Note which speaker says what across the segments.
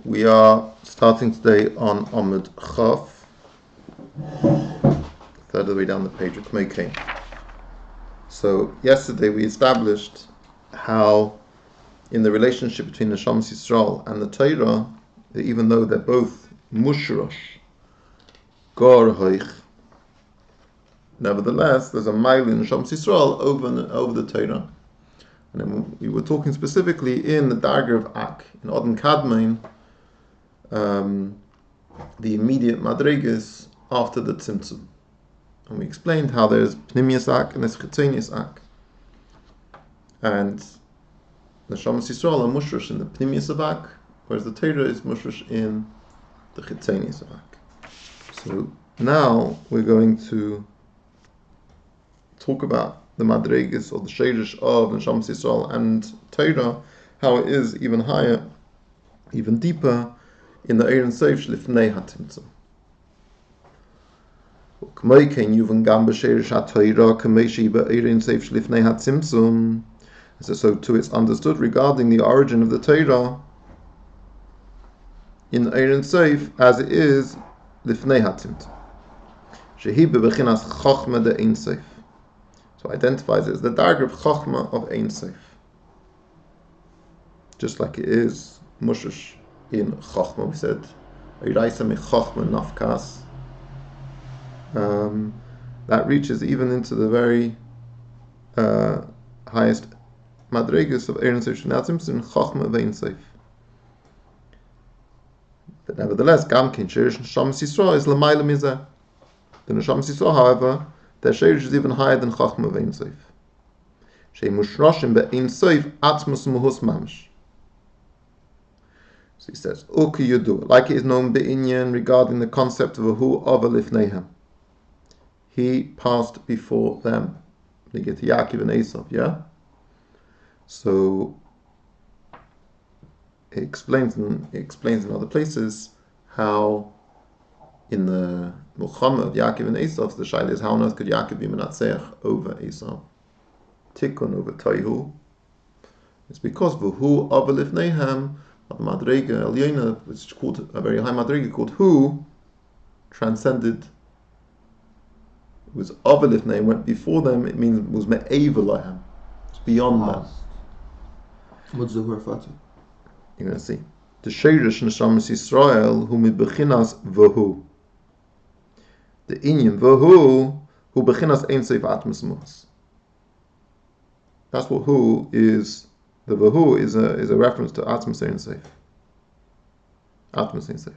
Speaker 1: We are starting today on Amud Chaf, third of the way down the page with Miyomayim. So yesterday we established how in the relationship between the Neshamas Yisrael and the Torah, that even though they're both mushrosh, gor hoich, nevertheless there's a mile in Neshamas Yisrael over the Torah. And then we were talking specifically in the Darger of Ak, in Odin Kadmain, the immediate madregas after the Tzimtzum. And we explained how there's Pnimius Ak and there's Chitzonius Ak. And the Neshamas Yisrael are mushrosh in the Pnimius of Ak, whereas the Torah is mushrosh in the Chitzonius of Ak. So now we're going to talk about the madregas or the sheirish of the Neshamas Yisrael and Torah, how it is even higher, even deeper in the Ein Sof Shlifnei HaTimtzum. So too it's understood regarding the origin of the Torah in Ein Sof as it is Lifnei HaTimtzum. Shehi bebechinas Chochma de Ein Sof. So identifies it as the Darger of Chochma of Ein Sof. Just like it is Mushish in Chochma, we said, Eiraisa me Chochma Nafkas. That reaches even into the very highest madregas of Ein Sof Shnatzim in Chochma of Ein Sof. But nevertheless, Gamkin Shirish Neshamas Yisrael is L'mayla Mizeh. The Neshamas Yisrael, however, their shirish is even higher than Chochma of Ein Sof. Shei mushroshim be'Ein Sof atmos muhus mamish. So he says, Uki Yudu, like it is known be'inyan regarding the concept of a hu of a lifneihem. He passed before them. They get to Yaakov and Esav, yeah? So it explains in other places how in the Mulchama of Yaakov and Esav, the Shaila is how on earth could Yaakov be Menatzeach over Esav? Tikkun over Toihu. It's because V'hu of a lifneihem, the Madrega Elyoina, which is called a very high Madrega called Hu, transcended. It was Avalif name, went before them, it means it was Me'eva Lahem. It's beyond them.
Speaker 2: What's the word for it?
Speaker 1: You're going to see. The Sheirish Neshamas Yisrael, who bechinas V'hu. The Inyan V'hu, who bechinas Ein Sof Atmos Muhus. That's what Hu is. The V'hu is a reference to Atmos Ein Sof. Atmos Ein Sof.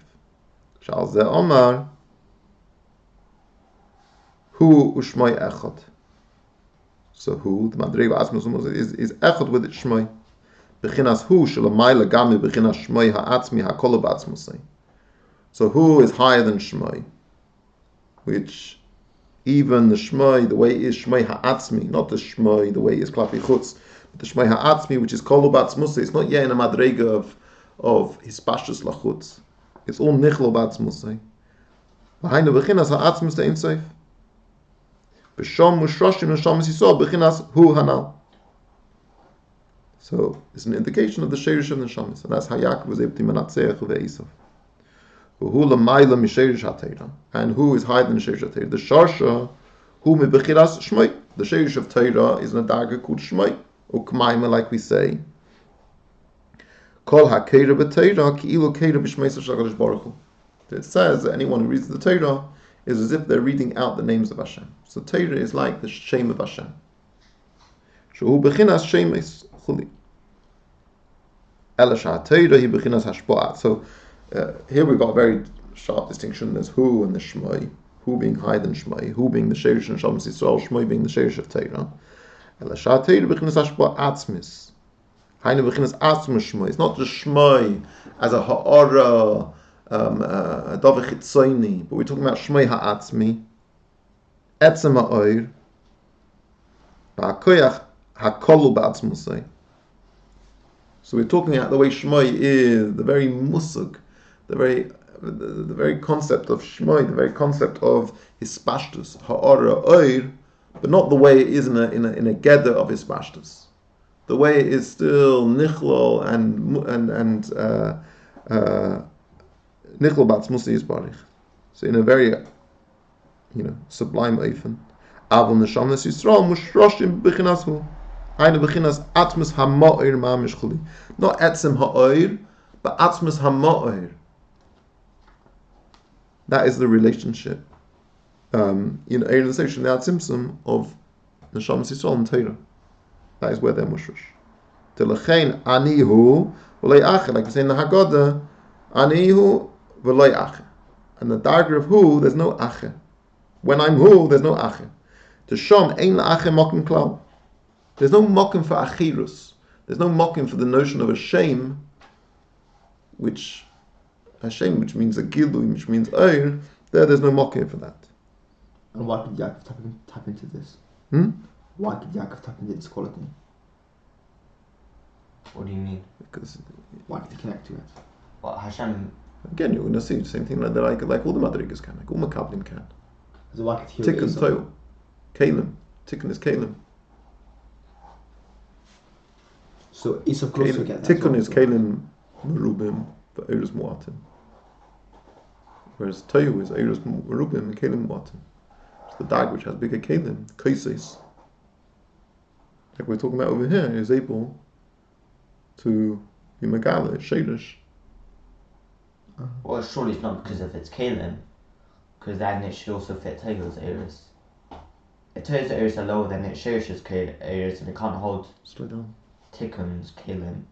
Speaker 1: Shal Zeh Omar Hu u'shmai echad. So Hu, the Madrega Atmos Muhus, is echad with its shmai. Bechinas Hu shelamayla gami bechinas shmai ha'atzmi ha'kol b'atzmosei. So Hu is higher than shmai, which even the shmai, the way it is shmai ha'atzmi, not the shmai, the way it is klapi chutz, but the shmai ha'atzmi, which is kol b'atzmosei, it's not yet in a Madrega of hispashtus lachutz. It's all nichlo b'atzmosei. V'hainu bechinas ha'atzmos de'Ein Sof. B'shom mushroshim Neshamas Yisrael bechinas Hu hanal. So it's an indication of the sheirish of the Neshamas, and that's how Yaakov was able to menatzeach over Esav. Hu l'mayla misheirish haTorah, and Hu is higher than the sheirish haTorah. The sharsha Hu mibechiras shmoi. The sheirish of Torah is in a darga called shmoi, or k'mayma, like we say. Kol ha'keira b'Torah ki'ilu keira b'shmei Hakadosh Baruch Hu. It says that anyone who reads the Torah is as if they're reading out the names of Hashem. So Torah is like the Shem of Hashem. Shehu bechinas shemes chuli. Ela sha'Torah hi bechinas hashpa'at. So here we've got a very sharp distinction. There's Hu and the Shmoi. Hu being higher than Shmoi. Hu being the Sheirish and Neshamas Yisrael. Shmoi being the Sheirish of Torah. Ela sha'Torah bechinas hashpa'at atzmis. Hainu bechinas atzmis Shmoi. It's not just Shmoi as a ha'ara, a dove chitzoni, but we're talking about shmei ha'atzmi, etzem ha'oir, ba'akoyach ha'kolu ba'atzmusay. So we're talking about the way shmei is, the very musug, the very concept of shmei, the very concept of hispashtus, ha'ara oir, but not the way it is in a gedder of hispashtus. The way it is still nichlol and Nichel b'atzmus yisbarich. So in a very, sublime oifen. Avol neshamas Yisrael mushroshim b'chinas hu. Hainu b'chinas atmus ha'ma'ir ma'amish chuli. Not etzem ha'oir, but atmus ha'ma'ir. That is the relationship. In realization, the atzimsum of neshamas Yisrael and Torah. That is where they're mushrosh. Telechein anihu v'lei ache. Like we say in the Haggadah, anihu v'lei ache. And the dagger of hu, there's no ache. When I'm hu, there's no ache. To shom ein la'ache mokim klal. There's no mokim for achirus. There's no mokim for the notion of a shame, which means a gilui, which means oir. There's no mokim for that.
Speaker 2: And why could Yaakov tap into this? Why could Yaakov tap into this quality?
Speaker 3: What do you mean?
Speaker 1: Because
Speaker 2: why could he connect to it?
Speaker 3: Well, Hashem.
Speaker 1: Again, you're going to see the same thing like all the madrigas can, like all makablim can.
Speaker 2: So why could he hear
Speaker 1: Tikkun toil, kalim. Tikkun is kalim.
Speaker 2: So Esau could also get that.
Speaker 1: Tikkun is kalim merubim, but eirus muatim. Whereas toil is eirus merubim and kalim muatim. So the dag which has bigger kalim, kaises, like we're talking about over here, is able to be megala, shadish.
Speaker 3: Well, surely it's not because of its kalim, because then it should also fit Toil's ears. If Toil's ears are lower than its Sherish's ears, and it can't hold
Speaker 1: Slow down.
Speaker 3: Tikkun's kalim.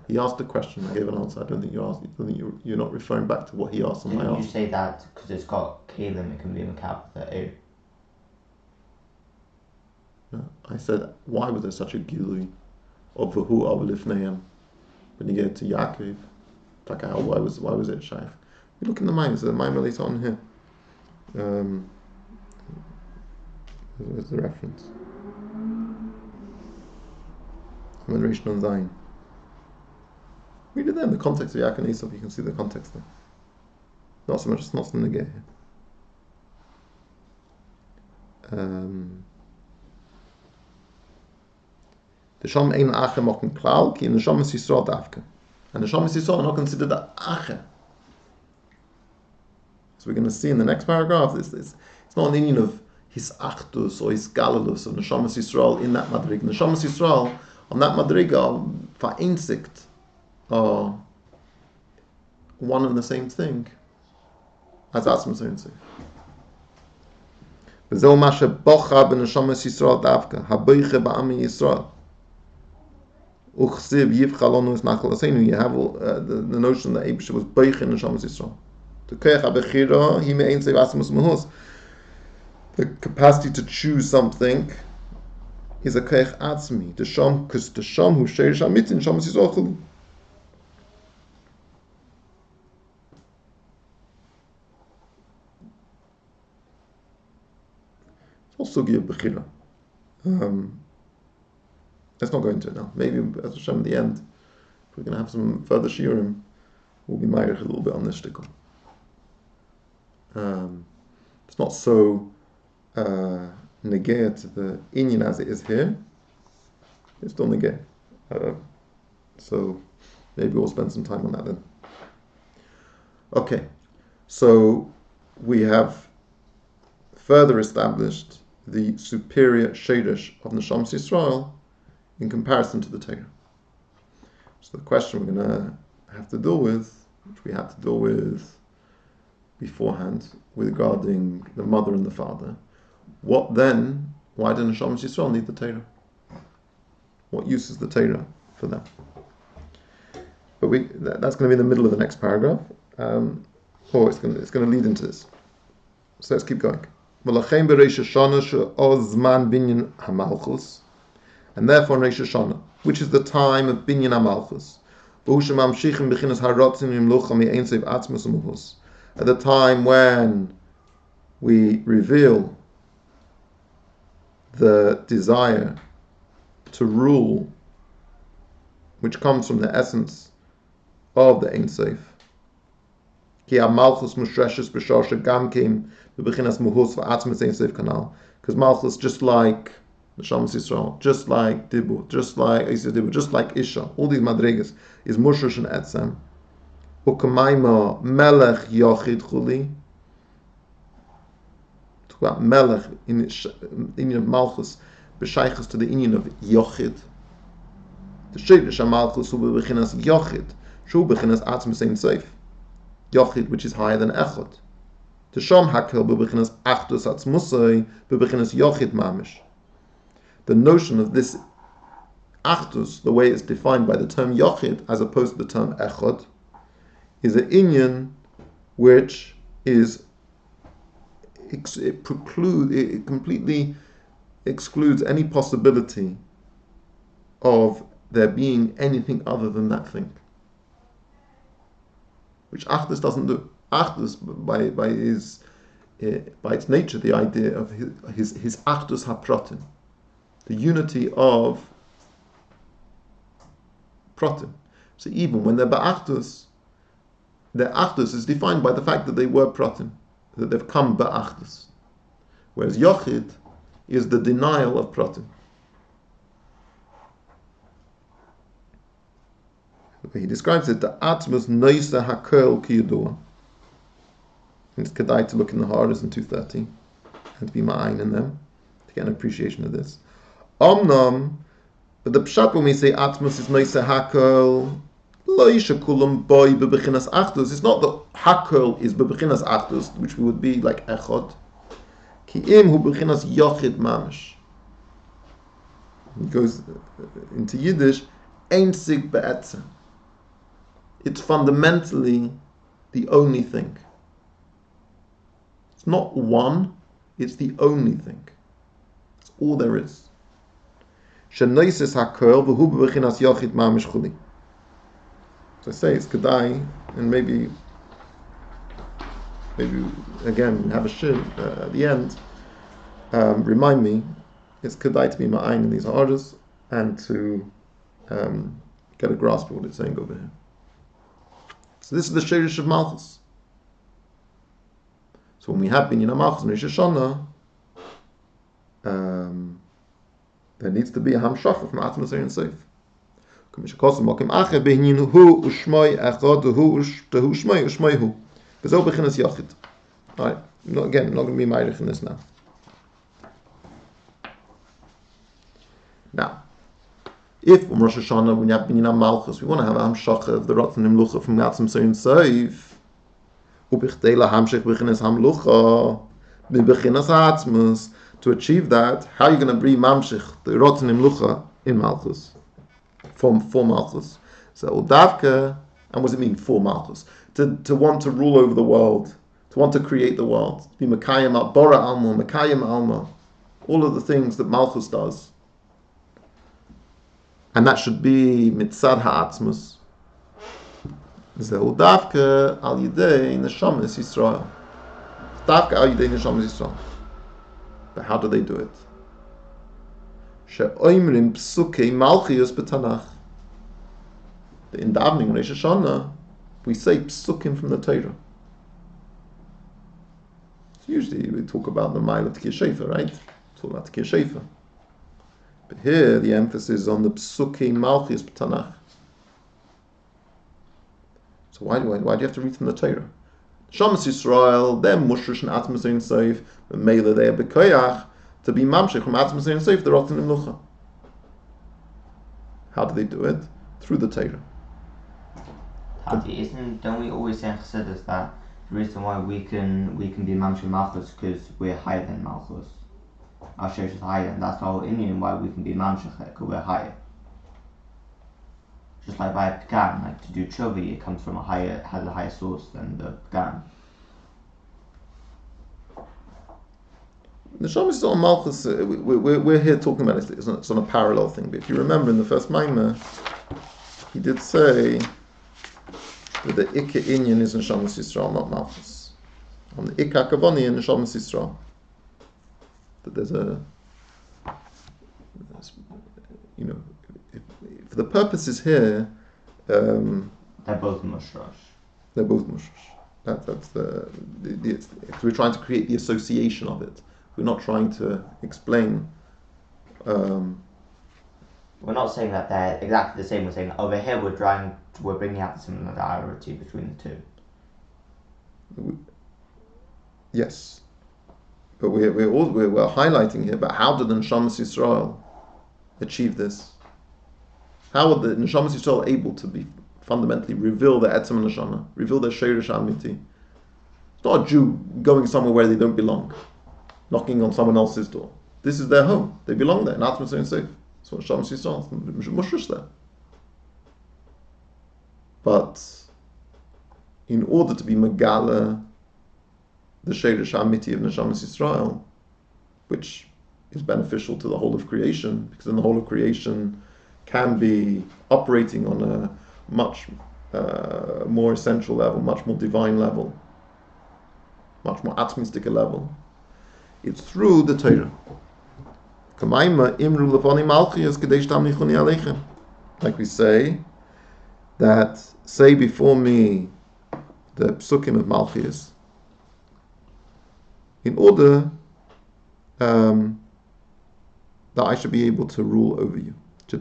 Speaker 1: He asked the question, I gave an answer. I don't think you're not referring back to what he asked and I
Speaker 3: Didn't you
Speaker 1: asked.
Speaker 3: say that because it's got kalim, it can be makab with the ear?
Speaker 1: No, I said, why was there such a gilui of the hu avalifneim when you get to Yaakov? Why was it shaykh? You look in the mind. So the mind relates on here. Where's the reference? Amenration on Zayin. Read it there in the context of Yaakov and Esau. You can see the context there. Not so much. It's not something to get here. The Sham ein ache mochen klal ki in the Shamas Yisrael dafke. And the Shamas Yisrael are not considered the ache. So we're going to see in the next paragraph, it's not an union of his achdus or his galalus of the Shamas Yisrael in that madrig. The Shamas Yisrael on that madrig are vereinzigt, are one and the same thing as Asmas Einzig. V'zeh ma shebocha ben Shamas Yisrael dafke haboiche ba'ami Yisrael. You have the notion that Abisha was Beich in the Shamas Yisrael. The capacity to choose something is a Keich Atzmi. The Sham, because the Sham who shares Shamit in Shamas Yisrael. It's also Sugya Bechira. Let's not go into it now. Maybe as Hashem at the end, if we're going to have some further shiurim, we'll be ma'arich a little bit on this shtickle. It's not so negate to the inyan as it is here. It's still negate. So maybe we'll spend some time on that then. Okay, so we have further established the superior shadish of Neshamas Yisrael in comparison to the Torah. So the question we're going to have to deal with, which we had to deal with beforehand, regarding the mother and the father, why did Neshamas Yisrael need the Torah? What use is the Torah for them? But that's going to be in the middle of the next paragraph, or it's going to lead into this. So let's keep going. And therefore in Rosh Hashanah, which is the time of Binyan HaMalchus, at the time when we reveal the desire to rule, which comes from the essence of the Ein Sof. Because Malchus, just like Neshamas Yisrael, just like Dibur, just like Dibur, just like Isha. All these madrigas is Mushrosh and Etzem. Ukamaima Melech Yochid Chuli. Talk about Melech in Inyan of Malchus, b'shaychus to the Inyan of Yochid. The Shirish Malchus who bechinas Yochid, Shu bechinas Atzmus Ein Seif. Yochid, which is higher than Echad. The Sham Hakel bechinas Achdus Atzmusay bechinas Yochid Mamish. The notion of this Achdus, the way it's defined by the term Yochid as opposed to the term Echad, is an Inyan which is it completely excludes any possibility of there being anything other than that thing, which Achdus doesn't do. Achdus, by its nature, the idea of his Achdus HaProtim, the unity of Protim. So even when they're Ba'achdus, their Achdus is defined by the fact that they were Protim, that they've come Ba'achdus. Whereas Yochid is the denial of Protim. He describes it, the Atmos Noisa HaKerl Kiyudua. It's Kedai to look in the Hardest in 213 and to be ma'ayin in them to get an appreciation of this. Omnam, but the Pshat when we say Atmos is Noisa HaKerl, Lo Yishakulam Boy Bebechinas Achdus. It's not that HaKerl is Bebechinas Achdus, which would be like Echad. Ki im hu bechinas Yochid Mamish. He goes into Yiddish, Einzig Be'etzem. It's fundamentally the only thing. It's not one, it's the only thing. It's all there is. Shenoises HaKerl v'hu bechinas Yochid Mamish Chuli. So I say it's Kedai, and maybe again have a shir at the end. Remind me, it's Kedai to be ma'ayin in these orders and to get a grasp of what it's saying over here. So this is the Shirish of Malchus. So when we have Binyan Malchus and Rosh Hashanah, there needs to be a hemshekh from Atmos Ein Seif. Alright, I'm not going to be ma'arich in this now. Now, if on Rosh Hashanah, when you have Binyan Malchus, we want to have a hemshekh of the Rotten Himlucha from Atmos Ein Seif, to achieve that, how are you going to bring mamshich, the Rotten Himlucha, in Malchus? For Malchus. So Udavka, and what does it mean for Malchus? To want to rule over the world, to want to create the world, to be Mekayim al Bora Alma, Mekayim Alma, all of the things that Malchus does. And that should be Mitzad Ha'atzmus. So Udavka al Yidei Neshamas Yisrael. Udavka al Yidei Neshamas Yisrael. But how do they do it? She'oimrim psukei malchius b'tanach. In davening Rosh Hashanah, we say psukim from the Torah. So usually we talk about the Ma'alat Tkir Shefa, right? Talk about Tkir Shefa. But here the emphasis is on the psukei malchius b'tanach. So why do you have to read from the Torah? Shamas Yisrael, they're mushrish and Atmos Ein Seif, but Mela they are bekoyach to be mamshech from Atmos Ein Seif, the Rotten Himlucha. How do they do it? Through the Torah.
Speaker 3: Don't we always say in Chassidus that the reason why we can be mamshech Malchus because we're higher than Malchus? Our shirish is higher, and that's the whole Indian why we can be mamshech because we're higher. Just like by a Pagan, like to do Chovi, it comes from has a higher source than the Pagan.
Speaker 1: The Shamas on Malchus, we're here talking about it, it's on a parallel thing, but if you remember in the first Maimah, he did say that the Ikka Inyan is in Shamas Yisrael, not Malchus. On the Ikka Kavani in Shamas Yisrael. That there's for the purposes here,
Speaker 3: they're both mushrosh.
Speaker 1: They're both mushrosh. That's because we're trying to create the association of it. We're not trying to explain
Speaker 3: We're not saying that they're exactly the same. We're saying over here we're bringing out the similarity between the two.
Speaker 1: Yes, but we're highlighting here. But how did the Neshamas Yisrael achieve this? How were the Neshamas Yisrael able to be fundamentally reveal their Etzem Neshama, reveal their Sheirish Amiti? It's not a Jew going somewhere where they don't belong, knocking on someone else's door. This is their home. They belong there. Not saying safe. That's what Neshamas Yisrael mushrish there. But in order to be Megala, the Sheirish Amiti of Neshamas Yisrael, which is beneficial to the whole of creation, because then the whole of creation can be operating on a much more essential level, much more divine level, much more atmistic level. It's through the Torah. Like we say, that say before me the psukim of Malchias, in order that I should be able to rule over you. This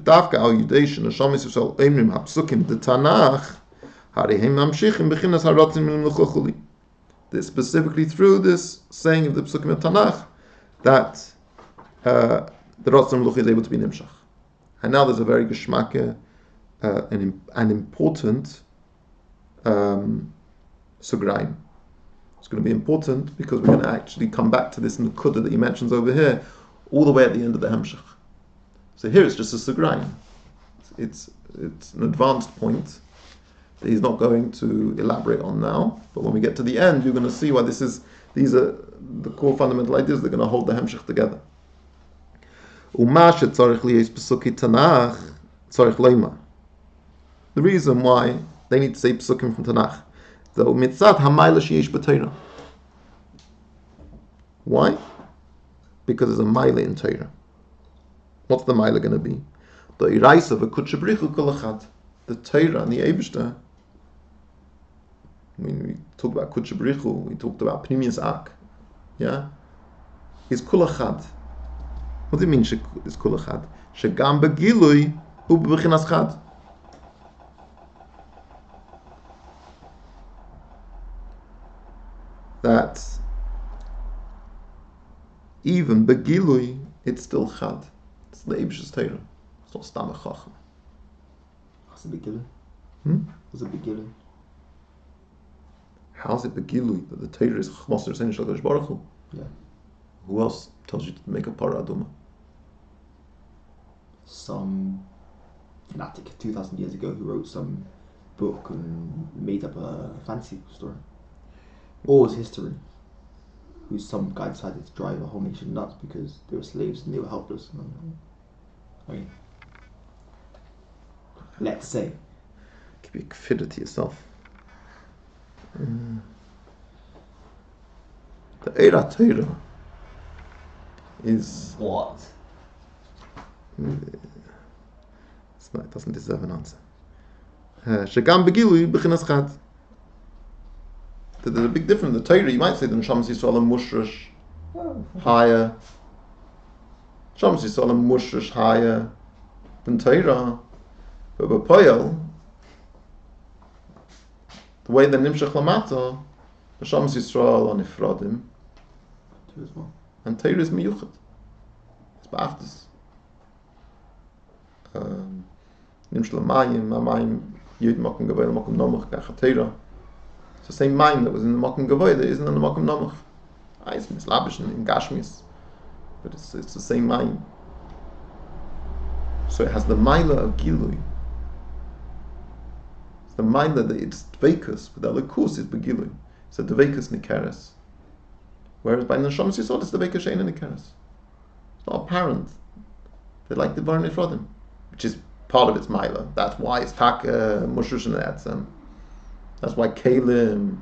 Speaker 1: specifically through this saying of the psukim of Tanakh that the Ratzon Melucha is able to be nimshach. And now there's a very geschmacke, an important sugraim. It's going to be important because we're going to actually come back to this Nukuda that he mentions over here, all the way at the end of the hemshekh. So here it's just a sugraim. It's an advanced point that he's not going to elaborate on now. But when we get to the end, you're going to see why these are the core fundamental ideas that are going to hold the hemshekh together. The reason why they need to say psukim from Tanakh. Why? Because there's a maila in Torah. What's the maila going to be? The iraisa v'kutchabrichu kol echad. The Torah and the Eibishter. When we talk about kutchabrichu, we talked about pnimius ak. Yeah, is kol echad. What do you mean is kol echad? Shegam begilui hu b'bechinas chad. That even begilui, it's still chad. It's the Eibishter's Torah. It's not stam chacham.
Speaker 2: How's it begilui? How's it begilui?
Speaker 1: How's it begilui that the Torah is chmaser sein shel Kadosh Baruch Hu?
Speaker 2: Yeah.
Speaker 1: Who else tells you to make a parah aduma?
Speaker 2: Some fanatic 2,000 years ago who wrote some book and made up a fantasy story. Or was history? Who some guy decided to drive a whole nation nuts because they were slaves and they were helpless. I mean, let's say.
Speaker 1: Keep your kfida to yourself. The Eira Torah is
Speaker 3: What?
Speaker 1: It doesn't deserve an answer. Shegam begilui b'chinas chad. There's a big difference. The Torah, you might say the Neshamas Yisrael are mushrish higher. Neshamas Yisrael are mushrish higher than Torah. But b'poyel, the way the nimshach lamata, Neshamas Yisrael are nifradim, and Torah is miyuchat. It's ba'aftis. Miyomayim, Yud Makom Gavoy, Makom Nomach, Kachatera. It's the same mind that was in the Makom Gavoy that isn't in the Makom Nomach. It's mislabish in Gashmis, but it's the same mind. So it has the Maila of Gilui. It's the mind that it's Dveikus, but the Likus is Begilui. It's a Dveikus Nikeres. Whereas by Neshamas Yisrael, it's the Dveikus Shein Nikeres. It's not apparent. They like the Bar Nifradim, which is part of its Maila. That's why it's Taka, Mushrush and Etzem. That's why Kalim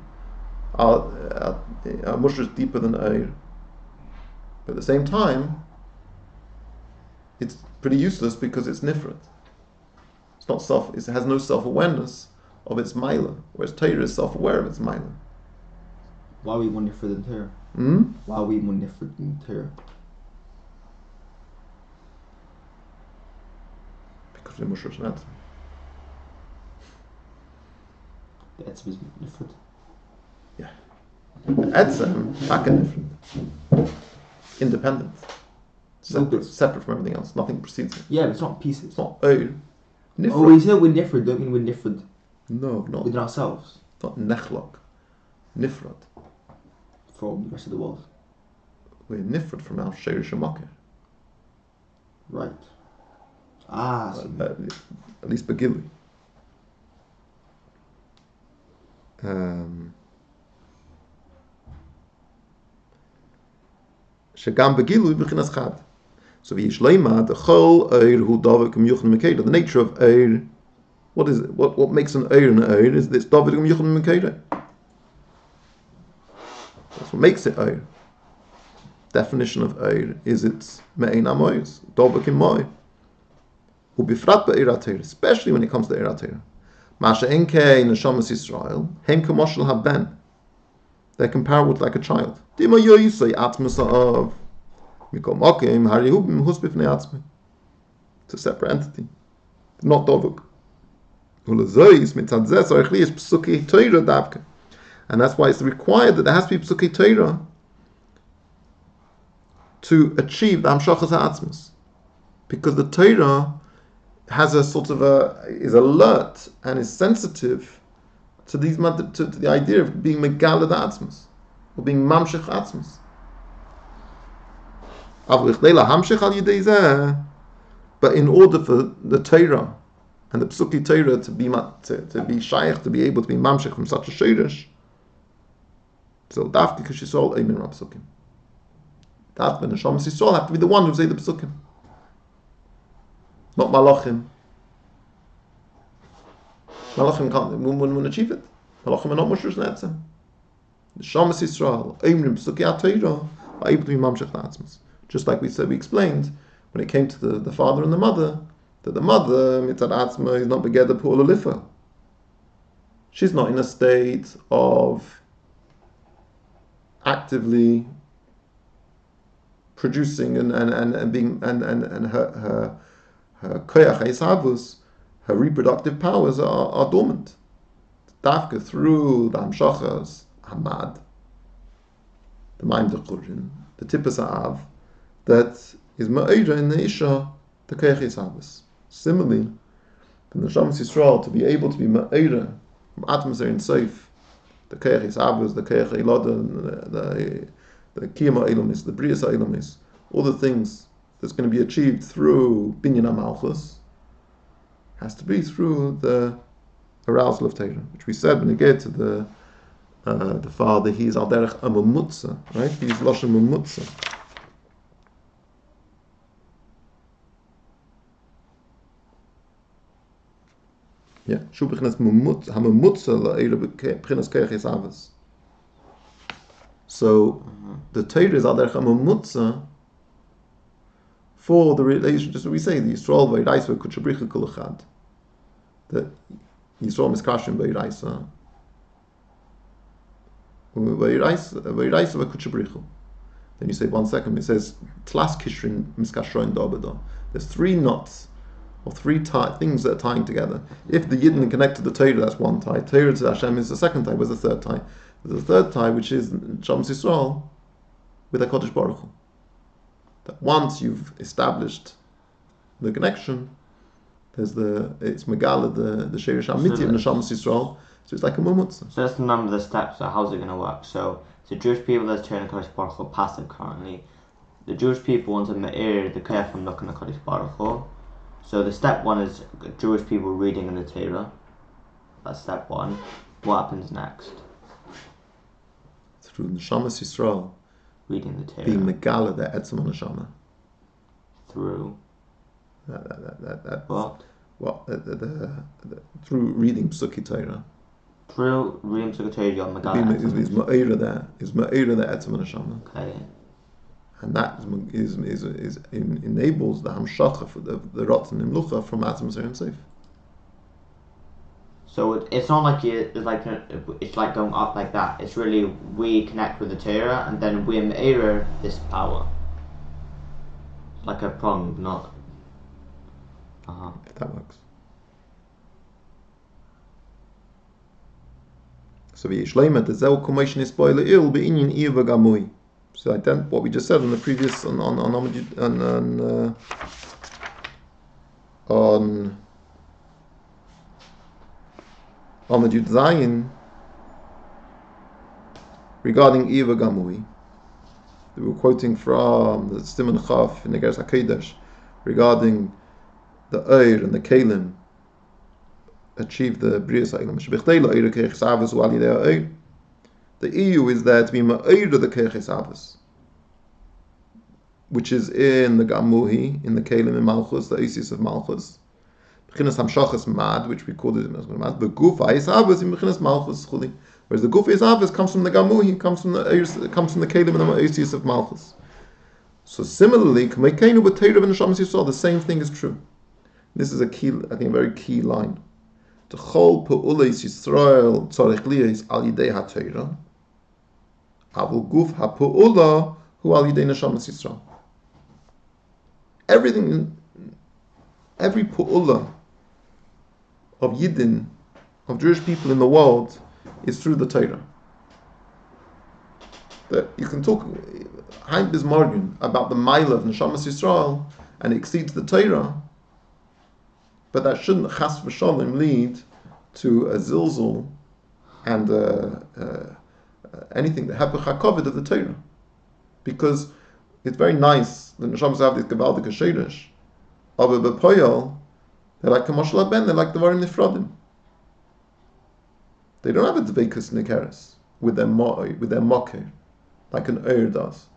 Speaker 1: are Mushrush deeper than Eir. But at the same time, it's pretty useless because it's Nifrat. It's not it has no self-awareness of its Maila, whereas Torah is self-aware of its Maila.
Speaker 2: Why are we more Nifrat than Torah? Why are we more Nifrat than Torah?
Speaker 1: actually much Rosh Hashanah.
Speaker 2: The etzem is different.
Speaker 1: Etzem, back and different. Independent. Separate from everything else. Nothing precedes it.
Speaker 2: Yeah, but it's not pieces.
Speaker 1: It's not Nifrod.
Speaker 2: Oh, we say we're different. Don't mean we're different.
Speaker 1: No, not.
Speaker 2: Within ourselves.
Speaker 1: It's not Nechlok. Nifrod.
Speaker 2: From the rest of the world.
Speaker 1: We're Nifrod from our Sheirish Makir.
Speaker 2: Right. Ah, so
Speaker 1: at least Begili. Shagam Begilu B'chinas Chad. So V'yishleima the Chol Eir Hu David Kum Yuchon Mekeda. The nature of Eir, what is it? What makes an Eir an Eir is this David Kum Yuchon Mekeda. That's what makes it Eir. Definition of Eir is it's Me'ein Amoyos David Kum Moy. Hu Bifrat Be'eir HaTeira, especially when it comes to Eir HaTeira. Masha Enke in Neshamas Yisrael Hem Kamoshel Haben. They're comparable to like a child. Dima Yoyisei Atmasa of Mikomokim Harihubim Husbifnei Atzmi. It's a separate entity. Not Dovuk. Ulazois Mitzadzes Archli is Psuki Teira Davka. And that's why it's required that there has to be Psuki Teira to achieve the Hamshachas HaAtzmas. Because the Teira has a sort of is alert and is sensitive to these to the idea of being Megala Atzmas or being Mamshech Atzmas. But in order for the Torah and the Psuki Torah to be Shaykh, to be able to be Mamshech from such a Sheirish, so Dafki Kishishol Eimin Rab Psukim. That when the Neshamas Yisrael have to be the one who say the Psukim. Not Malachim. Malachim won't achieve it. Malachim are not Moshe Netzem. The Neshamas Yisrael, Eimrim Psuki HaTorah, are able to be Mamshech Atzmas. Just like we explained, when it came to the father and the mother, that the mother, Mitzad Atzma, is not Begeder P'ul Alifa. She's not in a state of actively producing and being and her koyach eisavus, her reproductive powers are dormant. Dafka through the hamshachas hamad, the mind of Qurin, the tippus av, that is ma'ira in the isha the koyach eisavus. Similarly, for the Neshamas Yisrael to be able to be ma'ira from atmosphere in safe, the koyach eisavus, the koyach eilada, the kiyama eilamis, the brias eilamis, all the things that's going to be achieved through binyan HaMalchus has to be through the arousal of Torah, which we said when we get to the father, he's al derech a mamutza, right? He's loshem mamutza. Yeah, shubichnas mamutza, hamamutza la'era b'chinas keches avos. So the Torah is al derech a mamutza for the relation, just what we say, the Yisrael v'iraisa v'kutshabricha kol echad. That Yisrael miskashim v'iraisa v'kutshabricha. Then you say 1 second, it says tlas kishrin miskashroin da'abada. There's 3 knots, or 3 things that are tying together. If the Yidden connect to the Torah, that's 1 tie. Torah to Hashem is the 2nd tie. Where's the 3rd tie? There's the 3rd tie, which is Shamas Yisrael with HaKadosh Baruch Hu. That once you've established the connection, it's Megala, the Sheirish Amiti of Neshamas Yisrael, so it's like a mumutza.
Speaker 3: So let's remember the steps. So how's it going to work? So the Jewish people that's turning Kodesh Baruch Hu passive currently. The Jewish people want to me'ir the Kayach from looking at Kodesh Baruch Hu. So the step 1 is Jewish people reading in the Torah. That's step 1. What happens next?
Speaker 1: Through Neshamas Yisrael.
Speaker 3: Reading the Torah.
Speaker 1: Being Megala, the Etzem Neshama.
Speaker 3: Through?
Speaker 1: What? Well, through reading Psuki Torah.
Speaker 3: Through reading Psuki Torah, you're Megala.
Speaker 1: Is Ma'ira there. Is Ma'ira the Etzem Neshama.
Speaker 3: Okay.
Speaker 1: And that enables the Hamshacha for the Rotzen Imlucha from Atzmas and Seif.
Speaker 3: So it's not like it's like going up like that. It's really we connect with the Torah and then we mirror this power. Like a prong, not.
Speaker 1: If that works. So what we just said on the previous on Amud Zayin regarding Iva Gamui. They were quoting from the Siman Chaf in the Geras HaKodesh regarding the Eir and the Kalim achieve the Brias HaElam. The EU is there to be Ma'ir the Keches Avos, which is in the Gamuhi, in the Kalim in Malchus, the Isis of Malchus. Bechinas Hamshachas Mad, which we call it in Mad. The Gufa is Avos in Bechinas Malchus Chuli. Whereas the Gufa is Avos comes from the Gamuhi, comes from the Kalim and the Isis of Malchus. So similarly, Yechayeinu with Torah and Neshamas Yisrael, the same thing is true. This is a key, I think, a very key line. The Chol Pa'uleis Yisrael Tzarech Liyos Al Yidei HaTorah Avul Guf HaPa'ula Hu Al Yidei Neshamas Yisrael. Every Pa'ula of Yidden, of Jewish people in the world, is through the Torah. That you can talk Haim Bismargin about the Maila of Neshamas Yisrael and it exceeds the Torah, but that shouldn't Chas v'Shalom lead to a zilzul and anything, the Hepech HaKavod of the Torah. Because it's very nice that Neshamas have this Gevaldik HaSheirish, but B'Poyal, they're like Kamoshel Ben, they're like the Varim Nifradim. They don't have a Dveikus Nikeres with their Moker, like an Eir does.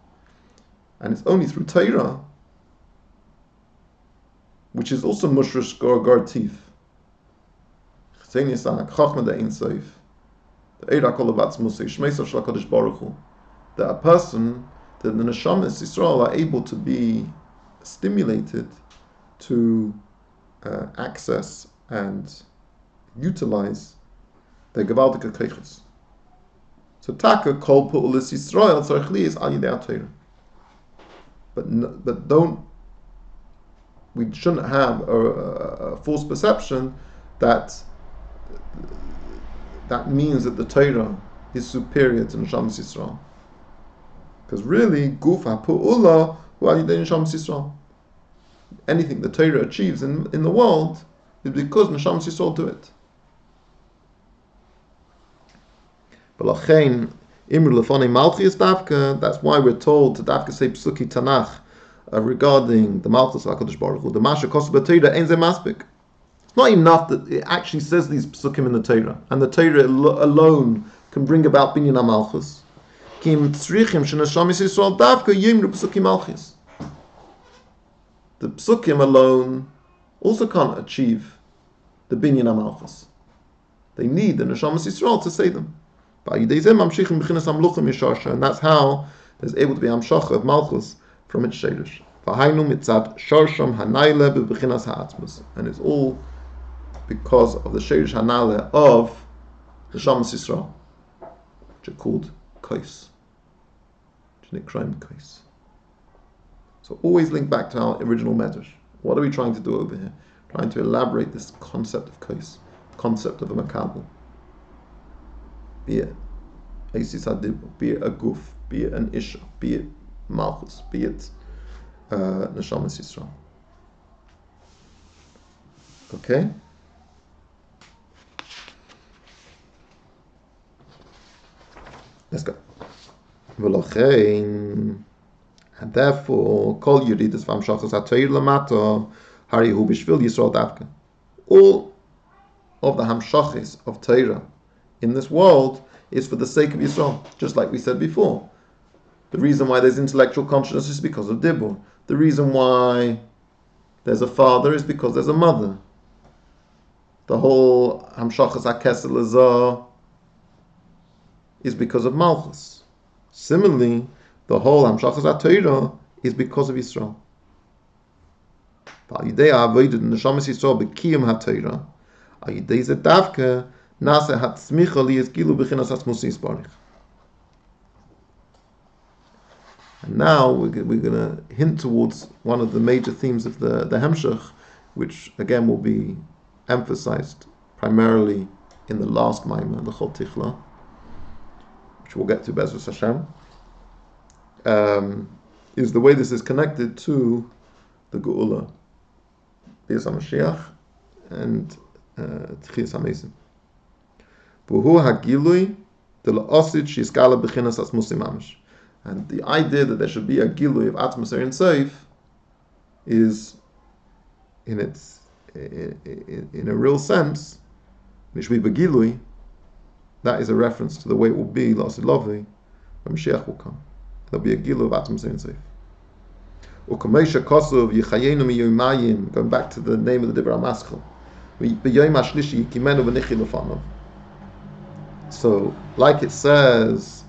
Speaker 1: And it's only through Torah, which is also Mushrish Gar Tif. That a person, that the Neshamas Yisrael are able to be stimulated to access and utilize their Gevaldik HaKochos. So Taka Kol Pa'ulis Yisrael Tzarech Liyos Al Yidei HaTorah. But we shouldn't have a false perception that means that the Torah is superior to Neshamas Yisrael. Because really, Guf HaPa'ula Hu Al Yidei Neshamas Yisrael. Anything the Torah achieves in the world is because Neshamas Yisrael do it. That's why we're told to Dafka say Psuki Tanakh regarding the Malchus HaKadosh Baruch Hu. The Masha Kosev Torah Ein Ze Maspik. It's not enough that it actually says these Psukim in the Torah, and the Torah alone can bring about Binyan HaMalchus. Kim Tzrichim Shenashamis Yisrael Dafka Yimru Psukim Malchus. The Psukim alone also can't achieve the Binyan HaMalchus. They need the Neshamas Yisrael to say them. And that's how there's able to be Hamshach of Malchus from its Sherish. And it's all because of the Sherish Hanale of the Neshamas Yisrael, which are called Kais. So always link back to our original medrash. What are we trying to do over here? Trying to elaborate this concept of Kais, concept of a Makabel. Be it Eisis HaDibur, be it a Guf, be it an Isha, be it Malchus, be it Neshamas Yisrael. Okay? Let's go. And therefore, Kol Yeridas V'Hamshachas HaTorah Lamata Harihu B'Shvil Yisrael Davka. All of the Hamshachis of Torah in this world is for the sake of Yisrael, just like we said before. The reason why there's intellectual consciousness is because of Dibur. The reason why there's a father is because there's a mother. The whole Hamshachas HaKesel Azah is because of Malchus. Similarly, the whole Hamshachas HaTorah is because of Yisrael. And now we're going to hint towards one of the major themes of the hemshekh which again will be emphasized primarily in the last Maimah, the Chol Tichla, which we'll get to Be'ezus Hashem, is the way this is connected to the Geula, Bias HaMashiach, and Tchias HaMeisim. V'hu ha'gilui de la'osid she'izkala b'chinas atzmusi mamish. And the idea that there should be a gilui of Atmos Ein Sof is, in a real sense, which we begilui, that is a reference to the way it will be la'osid lovi when Mashiach will come. There'll be a gilui of Atmos Ein Sof. U'kamesha kosov Yechayeinu Miyomayim, going back to the name of the Dibra Maschel. B'yom ha'shlishi yikimenu v'nichi lefanav. So, like it says,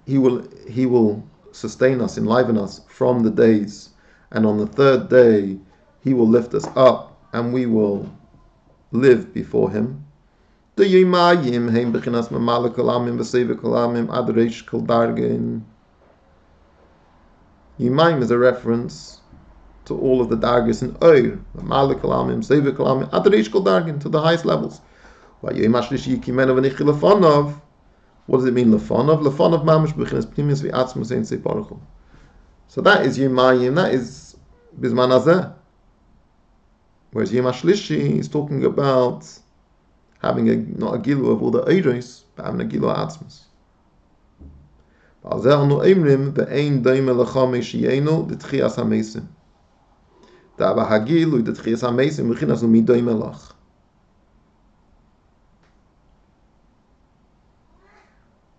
Speaker 1: He will sustain us, enliven us from the days, and on the third day He will lift us up, and we will live before Him. The Yechayeinu heim b'chinas memalek olamim v'sevek olamim ad reish kol dargin. Yechayeinu is a reference to all of the dargis in Oir, memalek olamim, sevek olamim ad reish kol dargin, to the highest levels. What does it mean lefanov? Lefanov mamish b'chinas pnimis v'atzmos ein Sof baruch Hu. So that is Yechayeinu, that is bizman hazeh. Whereas Yom HaShlishi is talking about having not a gilu of all the eiros, but having a gilu of atzmos. Ba'alzeh anu eimrim ve'ein doime lecha me'shiyeinu d'tchias ha'meisim. Da'ava hagilu d'tchias ha'meisim v'chinas umi doime lach.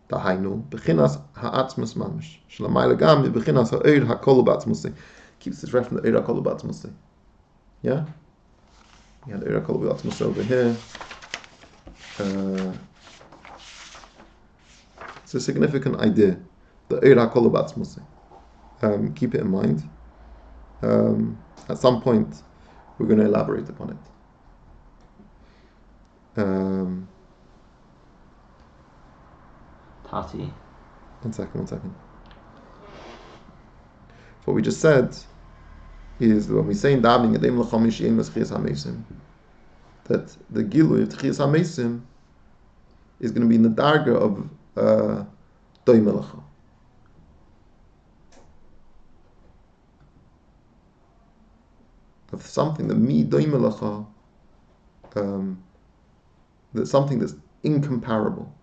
Speaker 1: Dahainu b'chinas ha'atzmos mamish. Sh'lamayla gam b'chinas ha'eir ha'kol b'atzmosei. Keeps this reference to eir ha'kol b'atzmosei. Yeah? We had eir ha'kol b'atzmosei over here. It's a significant idea. The eir ha'kol b'atzmosei. Keep it in mind. At some point, we're going to elaborate upon it.
Speaker 3: Tati.
Speaker 1: One second. So what we just said is when we say in davening that the gilui of Tchias HaMeisim is going to be in the darga of Doy Melacha. Of something that mi Doy Melacha, that's something that's incomparable,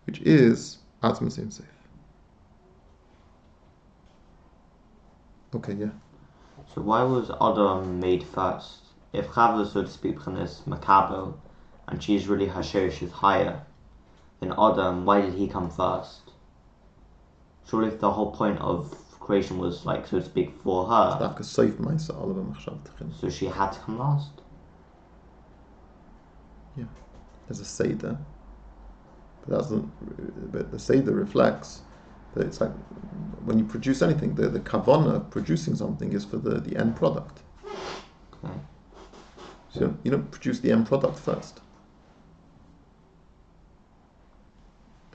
Speaker 1: which is Atmos Ein Sof. Okay, yeah.
Speaker 3: So why was Adam made first? If Chava, so to speak, is Makabel, and she's really her shirish is higher than Adam, why did he come first? Surely the whole point of creation was, like, so to speak, for her. So she had to come last?
Speaker 1: Yeah. There's a Seder. But the Seder reflects that it's like when you produce anything, the kavanah of producing something is for the end product.
Speaker 3: Okay.
Speaker 1: So you don't produce the end product first.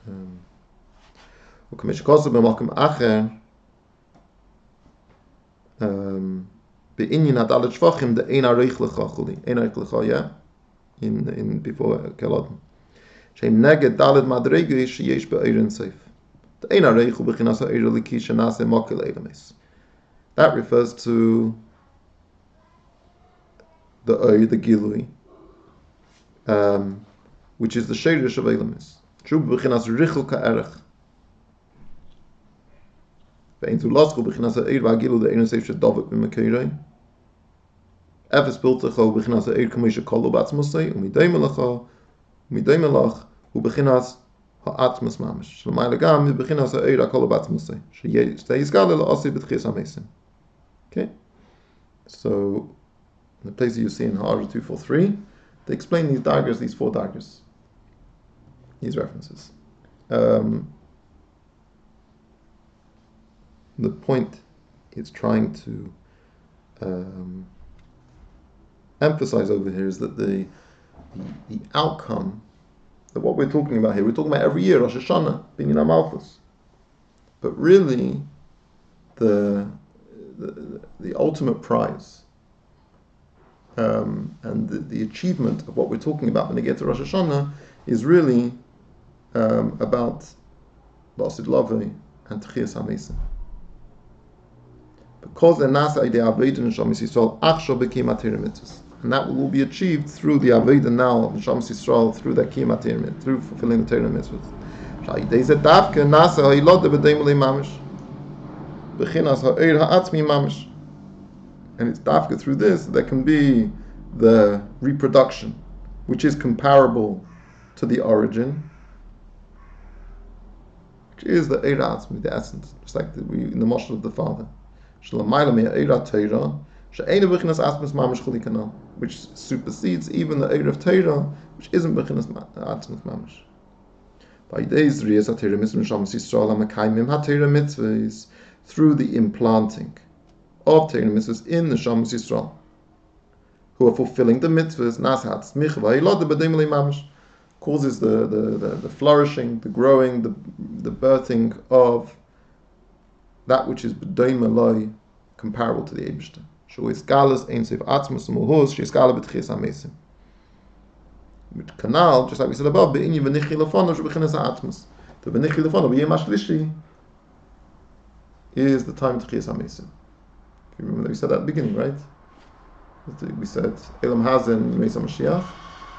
Speaker 1: In before Kelodin. Shem neged daled madrege sheyesh be'eir Ein Sof. The ein areichu b'chinas ha'eir liki shenase mokel eilamis. That refers to the oir, the gilui, which is the sheirish of eilamis. Shu b'chinas richel ka'erech. Ve'ein tu laschu b'chinas ha'eir v'agilu the Ein Sof shedavik b'mekeirein. Efes piltecho b'chinas ha'eir k'moshe kolu b'atzmosei u'midei melacha u'midei melach u'b'chinas ha'atzmos mamish sh'lamayla gam b'chinas ha'eir ha'kolu b'atzmosei she'yizgale la'asi b'tchias ha'meisim. Okay, so in the places you see in Ha'ara 243, they explain these daggers, these four daggers, these references. The point it's trying to emphasize over here is that the outcome, that what we're talking about here, we're talking about every year Rosh Hashanah, Binyan HaMalchus, but really the ultimate prize and the achievement of what we're talking about when we get to Rosh Hashanah is really about Basid Lavei and Tchias HaMesim. Because the Nasa idea Aveda Neshamas Yisrael Achshav became Atira Mitzvahs, and that will be achieved through the Aveda now of Neshamas Yisrael, through the Kiyam Atira Mitzvahs, through fulfilling the Torah Mitzvahs. Sha'idei Davke Nasa Ha'ilod B'Deim Lei Mamish B'chinas Ha'ir Ha'atzmi Mamish, and it's Davke through this that can be the reproduction, which is comparable to the origin, which is the Eir Ha'atzmi, the essence, just like in the Moshe of the Father. Which supersedes even the Eir of Torah, which isn't Bechinas Atzmus Mamish. Through the implanting of Torah mitzvahs in the Shamas Yisrael, who are fulfilling the mitzvahs, causes the flourishing, the growing, the birthing of that which is b'doim eloi, comparable to the Eibishter. Shu is galas ein seif atzmus muhus, she is gala b'tchias hamesim. With canal, just like we said above, be'inyi v'nichi lefonav shebechinas ha'atzmus. The v'nichi lefonav b'yem ha'shlishi is the time of tchias hamesim. You remember that we said that at the beginning, right? We said Elam Hazen Meisa Mashiach,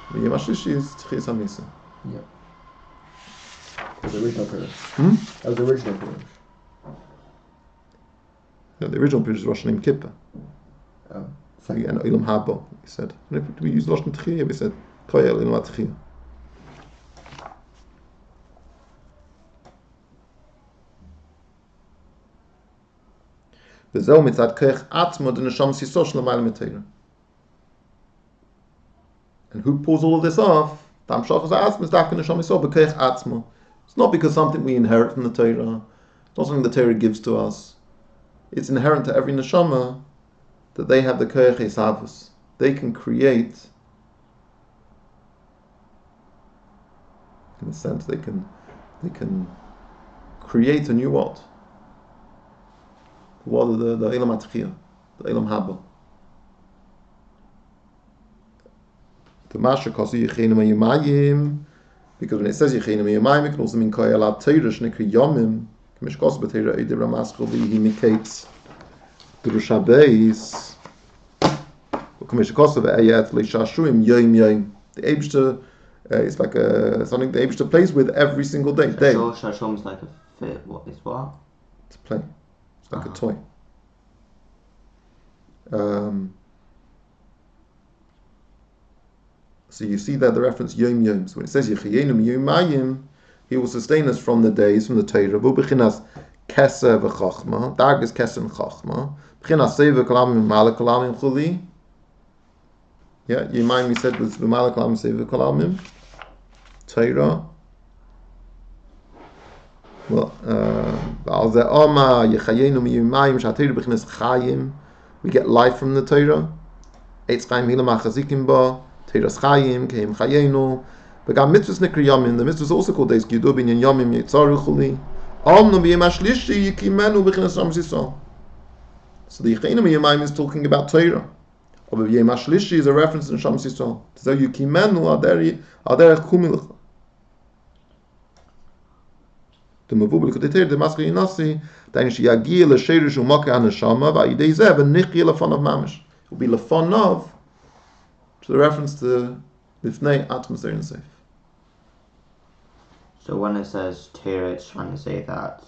Speaker 1: v'yem ha'shlishi is tchias hamesim.
Speaker 2: Yeah. That was the original Pirish. That was the original Pirish.
Speaker 1: Yeah, the original Pirish is Rosh Hashanah Kippur.
Speaker 2: Oh.
Speaker 1: And Elam Haba, we said. And if we use Rosh Hashanah, we said Koyel Elam HaTchiyah. V'zeu mitzad Koyach Atzmo de Neshamas Yisrael Sh'lamayla M'Torah. And who pulls all of this off? Tam Shachas Atzmo is Dafka Neshamas Yisrael B'Koyach Atzmo. It's not because something we inherit from the Torah. It's not something the Torah gives to us. It's inherent to every neshama that they have the koyach esavus. They can create, in a sense, they can create a new world. The world of the Elam HaTchiyah, the Elam Haba. The Masha Kosu Yechayeinu Miyomayim, because when it says Yechayeinu Miyomayim, it can also mean koyal ad Torah shnekri yomim. He indicates the Rosh the Eibishter is like something the Eibishter plays with every single day.
Speaker 3: Shashom is like a fit. What is what?
Speaker 1: It's a play. It's like a toy. So you see that the reference Yom Yom. So when it says Yechayeinu Miyomayim, He will sustain us from the days, from the Torah. Vu b'chinas keser v'chachma. Dargis keser and chachma. B'chinas seva kalamim malak kalamim chuli. Yeah, Yechayeinu we said was malak kalamim seva kalamim. Torah. Well, al ze oma Yechayeinu miyomayim shatira b'chinas chayim. We get life from the Torah. Eitz chayim hilam achazikim ba. Torah's chayim keim Yechayeinu. But mitzvahs nikri yamim, the mitzvahs also called days Gidu binyan yamim yitzaru chuli. Amnu b'yem hashlishi yikimenu b'chinas Shamas Yisrael. So the Yechayeinu Miyomayim is talking about Torah. But b'yem hashlishi is a reference in Shamas Yisrael. So yikimenu aderech kumilucha. The mavu b'likuteter the maskei nasi dain sheyagil l'sheirush u'makei haneshama v'ayidei zeh v'nichyi lefonav mamish. It will be lefonav to the reference to lifnei atmos and seif.
Speaker 3: So when it says Torah, it's trying to say that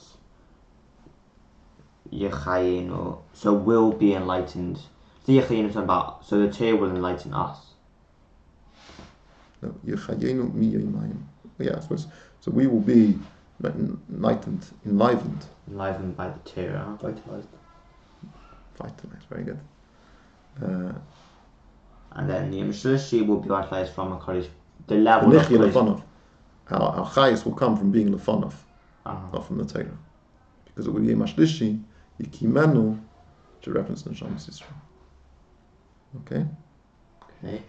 Speaker 3: Yechayeinu, so we'll be enlightened. The Yechayeinu is about, so the Torah will enlighten us.
Speaker 1: No, Yechayeinu miyomayim. Yeah, I suppose. So we will be enlightened, enlivened.
Speaker 3: Enlivened by the Torah.
Speaker 2: Vitalized.
Speaker 1: Very good.
Speaker 3: And then the hemshekh will be vitalized from a Kodesh, the level of Kodesh.
Speaker 1: Our chayis will come from being lefonav, not from the Torah, because it will be mashlishi yikimenu to reference Neshamas Yisrael. Okay.
Speaker 3: Okay.